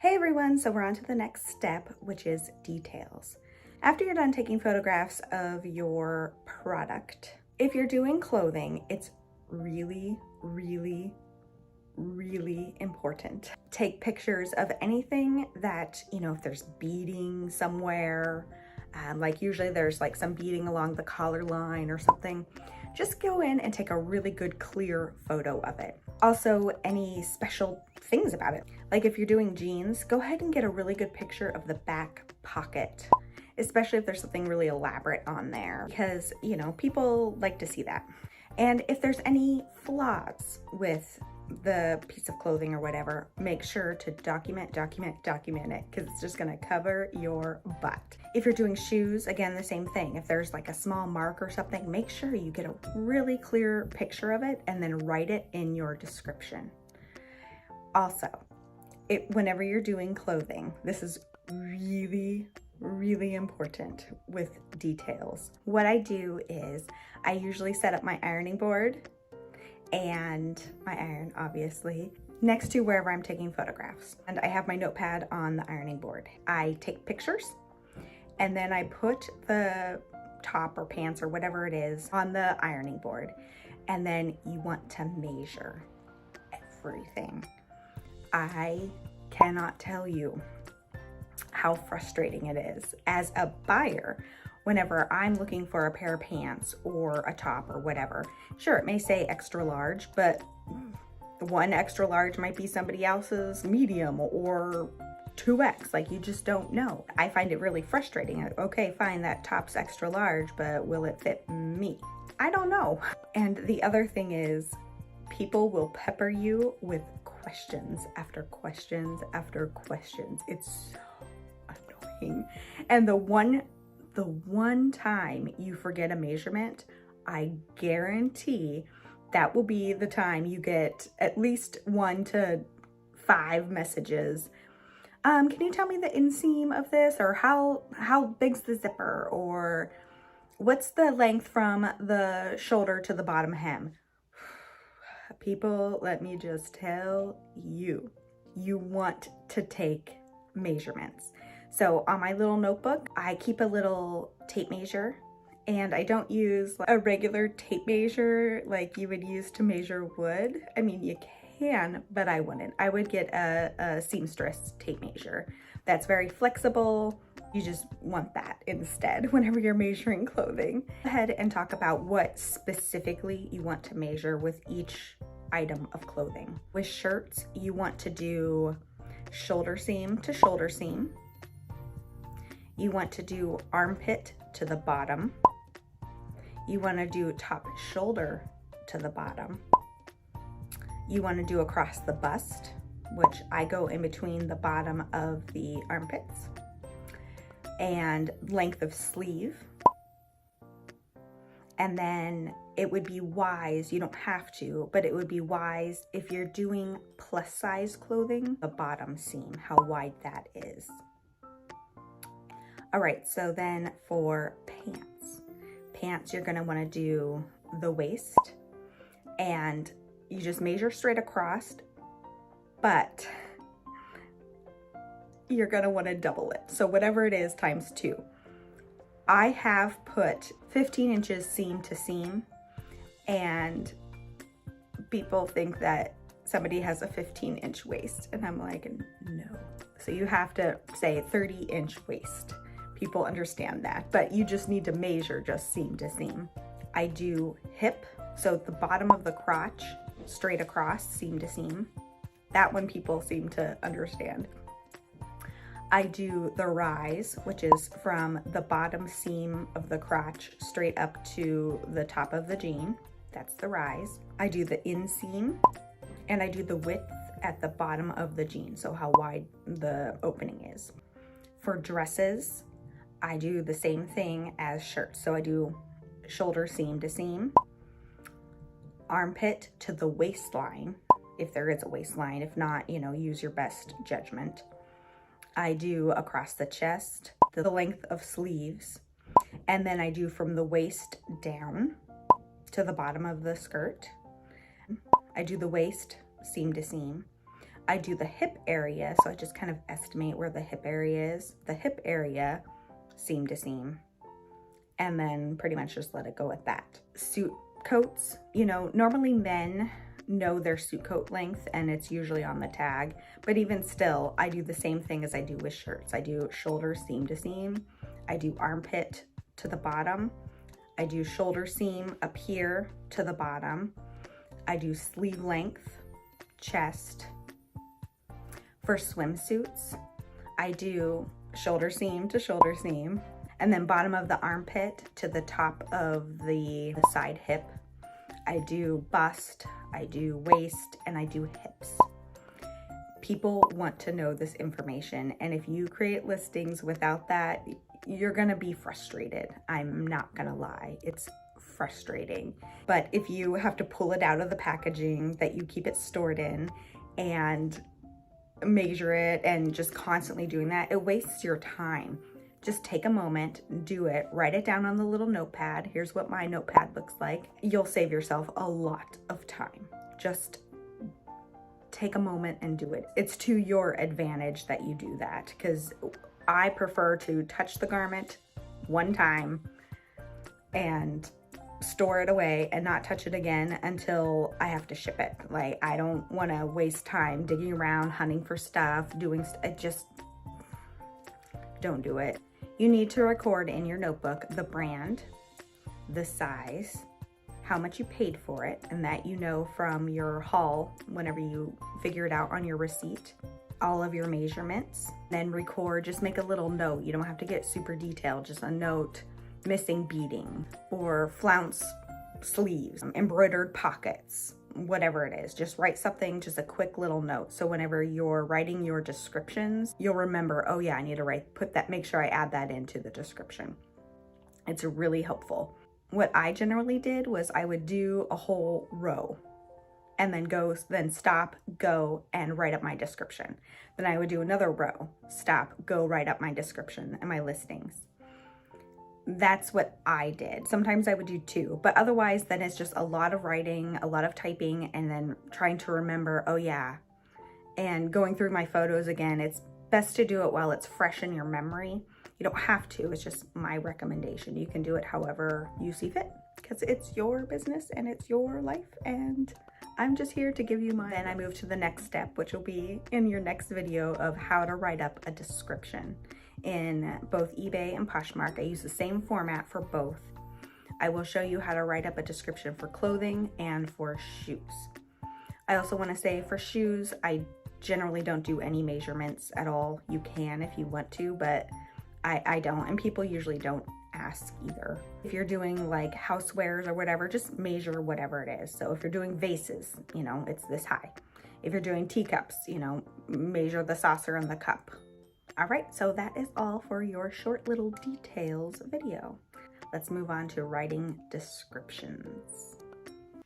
Hey everyone, so we're on to the next step, which is details. After you're done taking photographs of your product, if you're doing clothing, it's really important. Take pictures of anything that, if there's beading somewhere, like usually there's like some beading along the collar line or something, just go in and take a really good clear photo of it. Also, any special things about it. Like if you're doing jeans, go ahead and get a really good picture of the back pocket, especially if there's something really elaborate on there, because, people like to see that. And if there's any flaws with the piece of clothing or whatever, make sure to document it, because it's just gonna cover your butt. If you're doing shoes, again, the same thing. If there's like a small mark or something, make sure you get a really clear picture of it and then write it in your description. Also, whenever you're doing clothing, this is really important with details. What I do is I usually set up my ironing board and my iron, obviously, next to wherever I'm taking photographs. And I have my notepad on the ironing board. I take pictures and then I put the top or pants or whatever it is on the ironing board. And then you want to measure everything. I cannot tell you how frustrating it is as a buyer whenever I'm looking for a pair of pants or a top or whatever. Sure, it may say extra large, but one extra large might be somebody else's medium or 2X, like you just don't know. I find it really frustrating. Okay, fine, that top's extra large, but will it fit me? I don't know. And the other thing is, people will pepper you with questions after questions after questions. It's so annoying. And the one time you forget a measurement, I guarantee that will be the time you get at least 1 to 5 messages. Can you tell me the inseam of this, or how big's the zipper, or what's the length from the shoulder to the bottom hem? People, let me just tell you, you want to take measurements. So on my little notebook, I keep a little tape measure, and I don't use a regular tape measure like you would use to measure wood. I mean, you can, but I wouldn't. I would get a seamstress tape measure. That's very flexible. You just want that instead whenever you're measuring clothing. Go ahead and talk about what specifically you want to measure with each item of clothing. With shirts, you want to do shoulder seam to shoulder seam. You want to do armpit to the bottom. You want to do top shoulder to the bottom. You want to do across the bust, which I go in between the bottom of the armpits, and length of sleeve. And then it would be wise, you don't have to, but it would be wise if you're doing plus size clothing, the bottom seam, how wide that is. All right, so then for pants, you're gonna wanna do the waist, and you just measure straight across, but you're gonna wanna double it. So whatever it is, times 2. I have put 15 inches seam to seam, and people think that somebody has a 15-inch waist, and I'm like, no. So you have to say 30-inch waist. People understand that, but you just need to measure just seam to seam. I do hip, so the bottom of the crotch, straight across, seam to seam. That one people seem to understand. I do the rise, which is from the bottom seam of the crotch straight up to the top of the jean. That's the rise. I do the inseam, and I do the width at the bottom of the jean, so how wide the opening is. For dresses, I do the same thing as shirts. So I do shoulder seam to seam, armpit to the waistline, if there is a waistline. If not, use your best judgment. I do across the chest, the length of sleeves, and then I do from the waist down to the bottom of the skirt. I do the waist seam to seam. I do the hip area, so I just kind of estimate where the hip area is. The hip area, seam to seam, and then pretty much just let it go at that. Suit coats, you know, normally men know their suit coat length and it's usually on the tag, but even still, I do the same thing as I do with shirts. I do shoulder seam to seam, I do armpit to the bottom, I do shoulder seam up here to the bottom, I do sleeve length, chest. For swimsuits, I do shoulder seam to shoulder seam, and then bottom of the armpit to the top of the side hip. I do bust, I do waist, and I do hips. People want to know this information, and if you create listings without that, you're gonna be frustrated. I'm not gonna lie, it's frustrating. But if you have to pull it out of the packaging that you keep it stored in and measure it and just constantly doing that, it wastes your time. Just take a moment, do it, write it down on the little notepad. Here's what my notepad looks like. You'll save yourself a lot of time. Just take a moment and do it. It's to your advantage that you do that, because I prefer to touch the garment one time and store it away and not touch it again until I have to ship it. Like, I don't want to waste time digging around, hunting for stuff, just don't do it. You need to record in your notebook the brand, the size, how much you paid for it, and that you know from your haul whenever you figure it out on your receipt, all of your measurements. Then record, just make a little note. You don't have to get super detailed, just a note. Missing beading or flounce sleeves, embroidered pockets, whatever it is. Just write something, just a quick little note. So whenever you're writing your descriptions, you'll remember, oh yeah, I need to make sure I add that into the description. It's really helpful. What I generally did was I would do a whole row and then stop, go, and write up my description. Then I would do another row, stop, go, write up my description and my listings. That's what I did. Sometimes I would do two, but otherwise then it's just a lot of writing, a lot of typing, and then trying to remember, oh yeah, and going through my photos again. It's best to do it while it's fresh in your memory. You don't have to, it's just my recommendation. You can do it however you see fit, because it's your business and it's your life, and I'm just here to give you mine. Then I move to the next step, which will be in your next video, of how to write up a description. In both eBay and Poshmark, I use the same format for both. I will show you how to write up a description for clothing and for shoes. I also want to say for shoes, I generally don't do any measurements at all. You can if you want to, but I don't, and people usually don't ask either. If you're doing like housewares or whatever, just measure whatever it is. So if you're doing vases, you know, it's this high. If you're doing teacups, you know, measure the saucer and the cup. All right, so that is all for your short little details video. Let's move on to writing descriptions.